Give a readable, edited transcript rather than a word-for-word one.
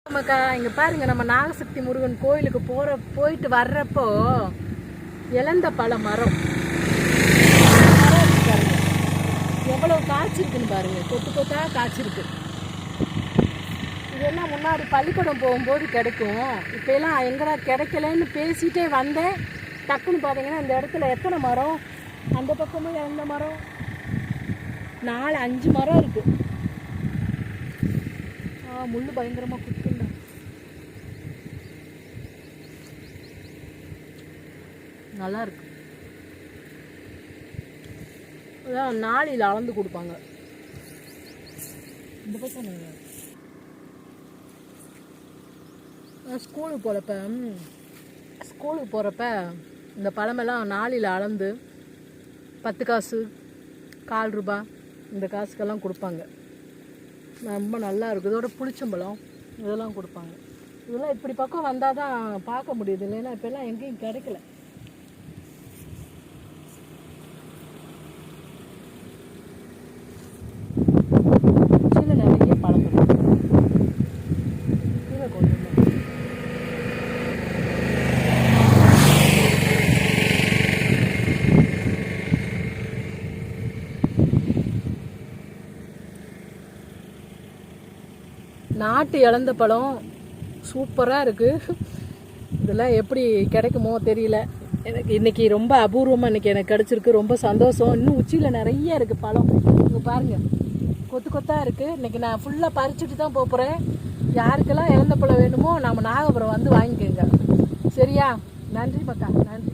நமக்கா இங்கே பாருங்க, நம்ம நாகசக்தி முருகன் கோயிலுக்கு போயிட்டு வர்றப்போ இழந்த பல மரம் பாருங்க, எவ்வளோ காய்ச்சிருக்குன்னு பாருங்க. கொத்து கொத்தா காய்ச்சிருக்கு. இதெல்லாம் முன்னாடி பள்ளிக்கூடம் போகும்போது கிடைக்கும். இப்போ எல்லாம் எங்கடா கிடைக்கலன்னு பேசிட்டே வந்தேன். டக்குன்னு பார்த்தீங்கன்னா இந்த இடத்துல எத்தனை மரம், அந்த பக்கமும் எந்த மரம், 4-5 மரம் இருக்கு. முள்ளு பயங்கரமாக குத்துண்டா. நல்லா இருக்கு. அதான் நாளில் அளந்து கொடுப்பாங்க. இந்த பக்கம் ஸ்கூலுக்கு போகிறப்ப இந்த பழமெல்லாம் நாளில் அளந்து 10 காசு, 1/4 ரூபாய் இந்த காசுக்கெல்லாம் கொடுப்பாங்க. ரொம்ப நல்லா இருக்கும். இதோட புளிச்சம்பழம் இதெல்லாம் கொடுப்பாங்க. இதெல்லாம் இப்படி பக்கம் வந்தால் தான் பார்க்க முடியுது, இல்லைன்னா இப்போல்லாம் எங்கேயும் கிடைக்கல. கீழே நிறைய பழம் கீழே கொண்டு நாட்டு இழந்த பழம் சூப்பராக இருக்குது. இதெல்லாம் எப்படி கிடைக்குமோ தெரியல. எனக்கு இன்றைக்கி ரொம்ப அபூர்வமாக எனக்கு கிடச்சிருக்கு. ரொம்ப சந்தோஷம். இன்னும் உச்சியில் நிறைய இருக்குது பழம். இங்கே பாருங்கள், கொத்து கொத்தாக இருக்குது. இன்றைக்கி நான் ஃபுல்லாக பறிச்சுட்டு தான் போகிறேன். யாருக்கெல்லாம் இழந்த பழம் வேணுமோ நம்ம நாகபுரம் வந்து வாங்கிக்கோங்க. சரியா? நன்றி மக்கா, நன்றி.